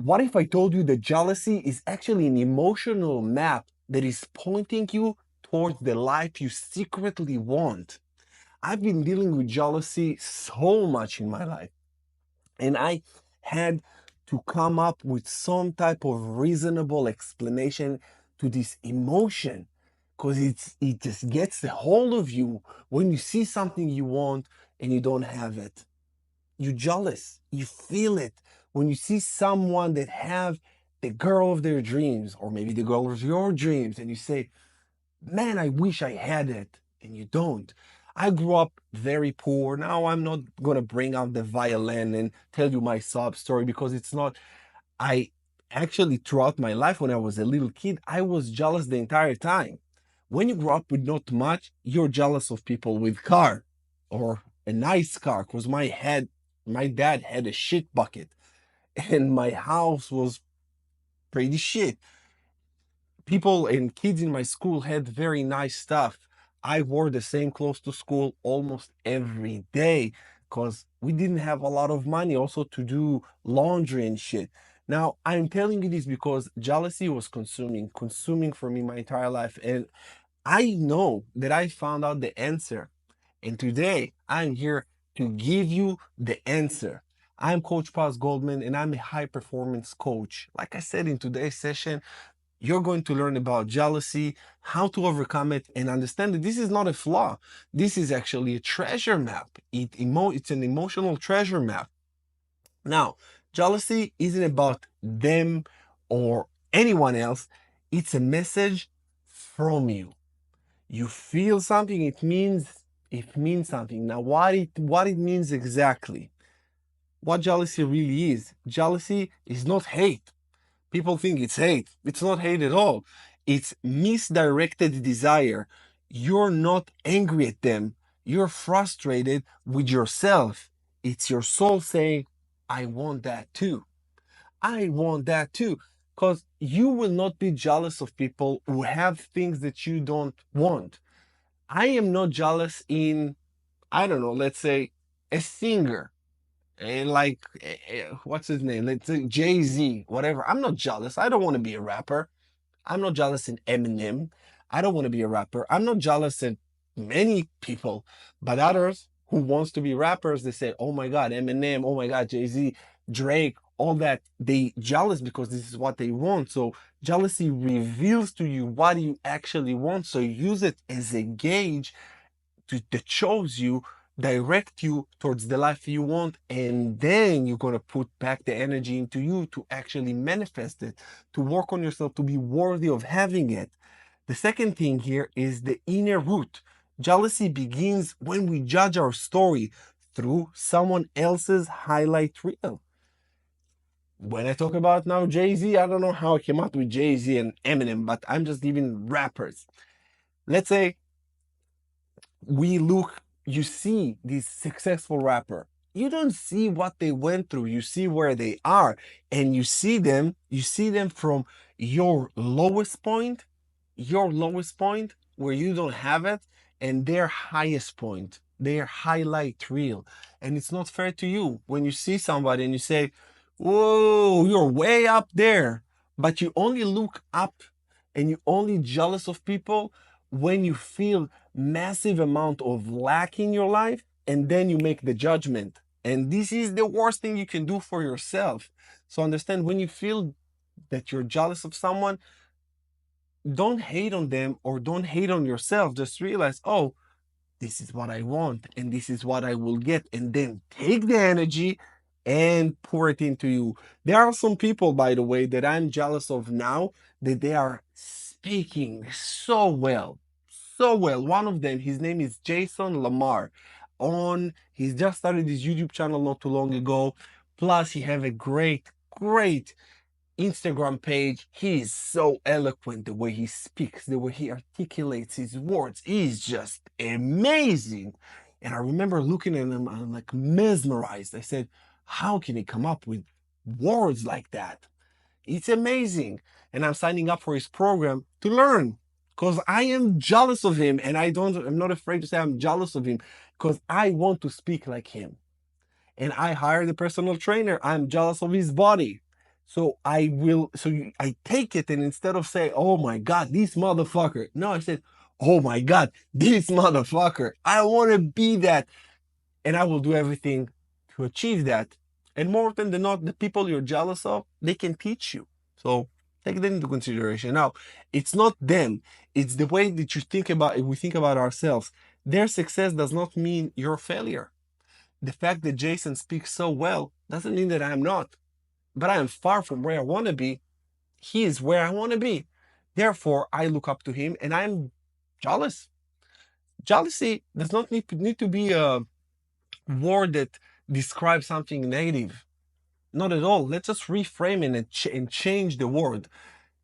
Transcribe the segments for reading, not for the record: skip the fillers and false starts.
What if I told you that jealousy is actually an emotional map that is pointing you towards the life you secretly want? I've been dealing with jealousy so much in my life, and I had to come up with some type of reasonable explanation to this emotion, because it just gets a hold of you when you see something you want and you don't have it. You're jealous. You feel it when you see someone that have the girl of their dreams, or maybe the girl of your dreams, and you say, man, I wish I had it, and you don't. I grew up very poor. Now I'm not gonna bring out the violin and tell you my sob story, because it's not. I actually, throughout my life, when I was a little kid, I was jealous the entire time. When you grow up with not much, you're jealous of people with car or a nice car. Because my dad had a shit bucket, and my house was pretty shit. People and kids in my school had very nice stuff. I wore the same clothes to school almost every day because we didn't have a lot of money also to do laundry and shit. Now, I'm telling you this because jealousy was consuming for me my entire life. And I know that I found out the answer. And today I'm here to give you the answer. I'm Coach Paz Goldman, and I'm a high performance coach. Like I said in today's session, you're going to learn about jealousy, how to overcome it, and understand that this is not a flaw. This is actually a treasure map. It's an emotional treasure map. Now, jealousy isn't about them or anyone else. It's a message from you. You feel something, it means something. Now, what it means exactly? What jealousy really is? Jealousy is not hate. People think it's hate. It's not hate at all. It's misdirected desire. You're not angry at them. You're frustrated with yourself. It's your soul saying, I want that too. I want that too. Because you will not be jealous of people who have things that you don't want. I am not jealous in, I don't know, let's say a singer. What's his name? Let's say Jay-Z, whatever. I'm not jealous. I don't want to be a rapper. I'm not jealous in Eminem. I don't want to be a rapper. I'm not jealous in many people, but others who wants to be rappers, they say, "Oh my God, Eminem! Oh my God, Jay-Z, Drake, all that." They jealous because this is what they want. So jealousy reveals to you what you actually want. So use it as a gauge that shows you, direct you towards the life you want, and then you're going to put back the energy into you to actually manifest it, to work on yourself, to be worthy of having it. The second thing here is the inner root. Jealousy begins when we judge our story through someone else's highlight reel. When I talk about now Jay-Z, I don't know how I came up with Jay-Z and Eminem, but I'm just giving rappers. Let's say you see this successful rapper. You don't see what they went through. You see where they are, and you see them from your lowest point where you don't have it, and their highest point, their highlight reel. And it's not fair to you when you see somebody and you say, whoa, you're way up there. But you only look up and you only jealous of people when you feel massive amount of lack in your life, and then you make the judgment. And this is the worst thing you can do for yourself. So understand, when you feel that you're jealous of someone, don't hate on them or don't hate on yourself. Just realize, oh, this is what I want and this is what I will get. And then take the energy and pour it into you. There are some people, by the way, that I'm jealous of now, that they are speaking so well. So well. One of them, his name is Jason Lamar. He's just started his YouTube channel not too long ago. Plus, he have a great Instagram page. He is so eloquent, the way he speaks, the way he articulates his words. He's just amazing. And I remember looking at him, I'm like mesmerized. I said, how can he come up with words like that? It's amazing. And I'm signing up for his program to learn, because I am jealous of him, and I'm not afraid to say I'm jealous of him, because I want to speak like him. And I hired a personal trainer. I'm jealous of his body. So I take it, and instead of saying, oh my God, this motherfucker, no, I said, oh my God, this motherfucker, I want to be that. And I will do everything to achieve that. And more often than not, the people you're jealous of, they can teach you. So take that into consideration. Now, it's not them, it's the way that you think about it. We think about ourselves. Their success does not mean your failure. The fact that Jason speaks so well doesn't mean that I'm not, but I am far from where I want to be. He is where I want to be. Therefore, I look up to him and I'm jealous. Jealousy does not need to be a word that describes something negative. Not at all. Let's just reframe it and change the word.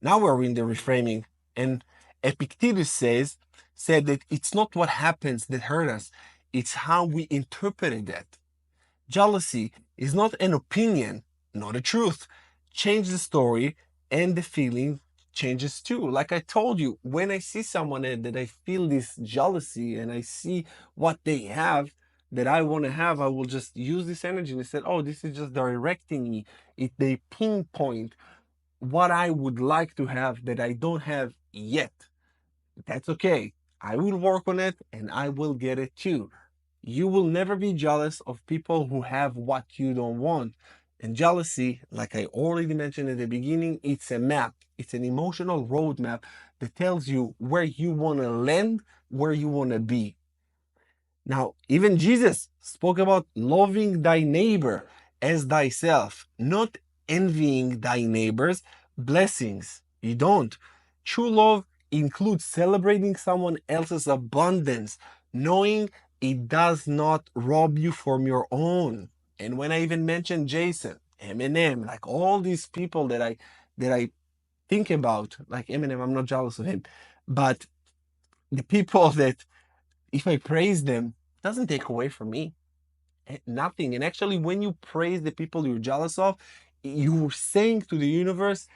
Now we're in the reframing. And Epictetus said that it's not what happens that hurt us, it's how we interpreted that. Jealousy is not an opinion, not a truth. Change the story and the feeling changes too. Like I told you, when I see someone that I feel this jealousy and I see what they have that I want to have, I will just use this energy and I said, oh, this is just directing me. They pinpoint what I would like to have that I don't have yet. That's okay. I will work on it and I will get it too. You will never be jealous of people who have what you don't want. And jealousy, like I already mentioned at the beginning, it's a map. It's an emotional roadmap that tells you where you want to land, where you want to be. Now, even Jesus spoke about loving thy neighbor as thyself, not envying thy neighbor's blessings. You don't. True love includes celebrating someone else's abundance, knowing it does not rob you from your own. And when I even mentioned Jason, Eminem, like all these people that I think about, like Eminem, I'm not jealous of him, but the people that if I praise them, doesn't take away from me. Nothing. And actually, when you praise the people you're jealous of, you're saying to the universe,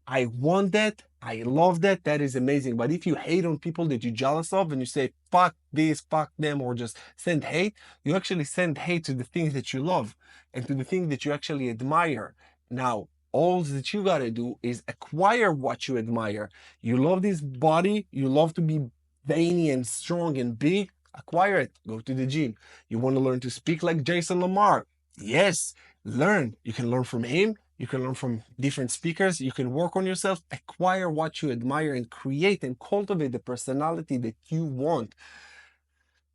I want that. I love that. That is amazing. But if you hate on people that you're jealous of and you say, fuck this, fuck them, or just send hate, you actually send hate to the things that you love and to the things that you actually admire. Now, all that you got to do is acquire what you admire. You love this body, you love to be veiny and strong and big, acquire it. Go to the gym. You want to learn to speak like Jason Lamar? Yes, learn. You can learn from him. You can learn from different speakers. You can work on yourself, acquire what you admire, and create and cultivate the personality that you want.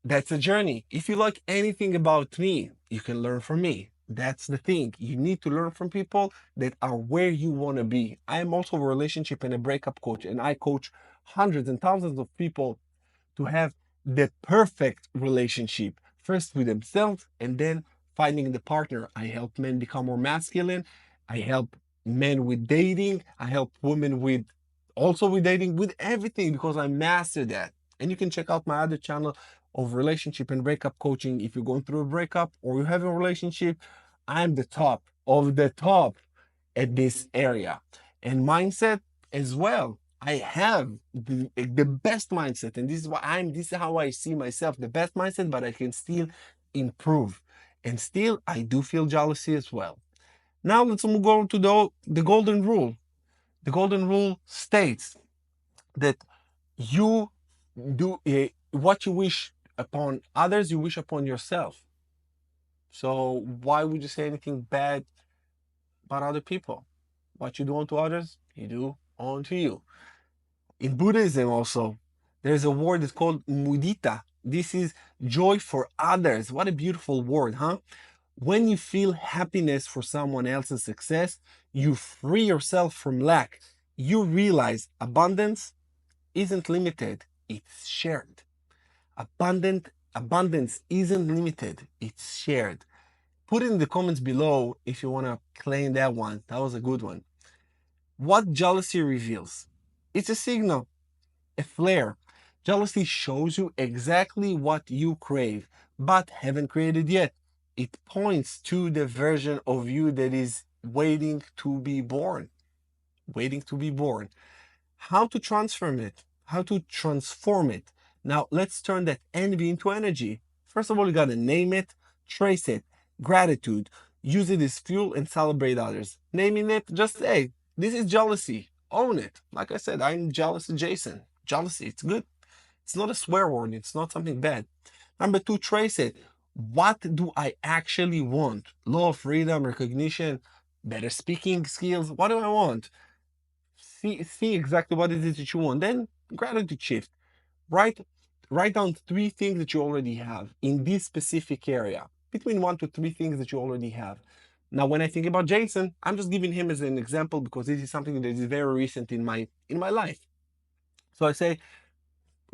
That's a journey. If you like anything about me, you can learn from me. That's the thing. You need to learn from people that are where you want to be. I am also a relationship and a breakup coach, and I coach hundreds and thousands of people to have the perfect relationship, first with themselves and then finding the partner. I help men become more masculine. I help men with dating. I help women with also with dating, with everything, because I master that. And you can check out my other channel of relationship and breakup coaching. If you're going through a breakup or you have a relationship, I'm the top of the top at this area. And mindset as well. I have the best mindset, and this is how I see myself, the best mindset, but I can still improve. And still I do feel jealousy as well. Now let's move on to the golden rule. The golden rule states that you do what you wish upon others, you wish upon yourself. So why would you say anything bad about other people? What you do unto others, you do unto you. In Buddhism also, there's a word that's called mudita. This is joy for others. What a beautiful word, huh? When you feel happiness for someone else's success, you free yourself from lack. You realize abundance isn't limited, it's shared. Abundance isn't limited, it's shared. Put it in the comments below if you want to claim that one. That was a good one. What jealousy reveals? It's a signal, a flare. Jealousy shows you exactly what you crave, but haven't created yet. It points to the version of you that is waiting to be born. Waiting to be born. How to transform it? How to transform it? Now, let's turn that envy into energy. First of all, you got to name it, trace it. Gratitude. Use it as fuel and celebrate others. Naming it, just say, this is jealousy. Own it. Like I said, I'm jealous of Jason. Jealousy, it's good. It's not a swear word. It's not something bad. Number two, trace it. What do I actually want? Law of freedom, recognition, better speaking skills. What do I want? See exactly what it is that you want. Then gratitude shift. Write write down three things that you already have in this specific area. Between one to three things that you already have. Now, when I think about Jason, I'm just giving him as an example because this is something that is very recent in my life. So I say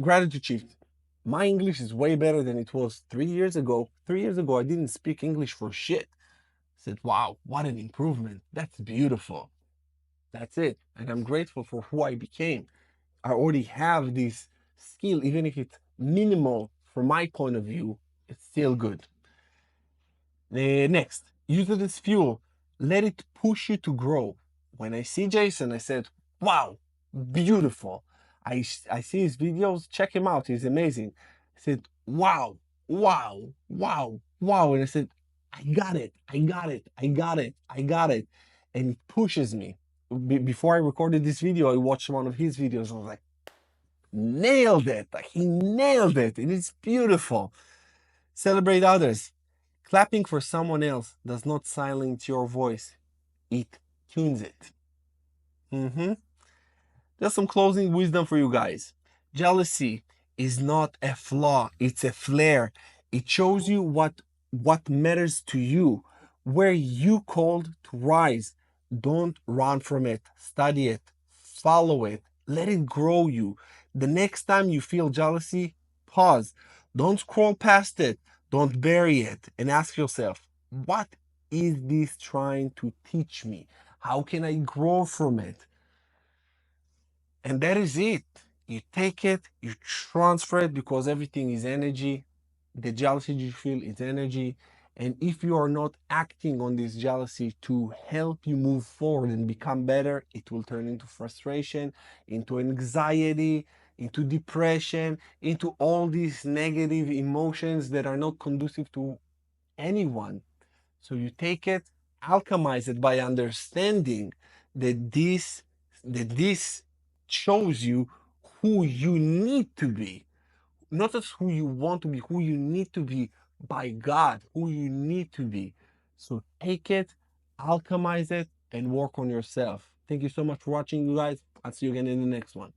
gratitude shift. My English is way better than it was 3 years ago. 3 years ago, I didn't speak English for shit. I said, wow, what an improvement. That's beautiful. That's it. And I'm grateful for who I became. I already have this skill, even if it's minimal from my point of view, it's still good. Next, use it as fuel. Let it push you to grow. When I see Jason, I said, wow, beautiful. I see his videos, check him out, he's amazing. I said, wow, wow, wow, wow. And I said, I got it, I got it, I got it, I got it. And it pushes me. Before I recorded this video, I watched one of his videos. I was like, nailed it. Like, he nailed it. And it's beautiful. Celebrate others. Clapping for someone else does not silence your voice, it tunes it. There's some closing wisdom for you guys. Jealousy is not a flaw, it's a flare. It shows you what matters to you, where you called to rise. Don't run from it. Study it. Follow it. Let it grow you. The next time you feel jealousy, pause. Don't scroll past it. Don't bury it. And ask yourself, what is this trying to teach me? How can I grow from it? And that is it. You take it, you transfer it because everything is energy. The jealousy you feel is energy. And if you are not acting on this jealousy to help you move forward and become better, it will turn into frustration, into anxiety, into depression, into all these negative emotions that are not conducive to anyone. So you take it, alchemize it by understanding that this shows you who you need to be, not just who you want to be, who you need to be by God, who you need to be. So take it, alchemize it, and work on yourself. Thank you so much for watching, you guys. I'll see you again in the next one.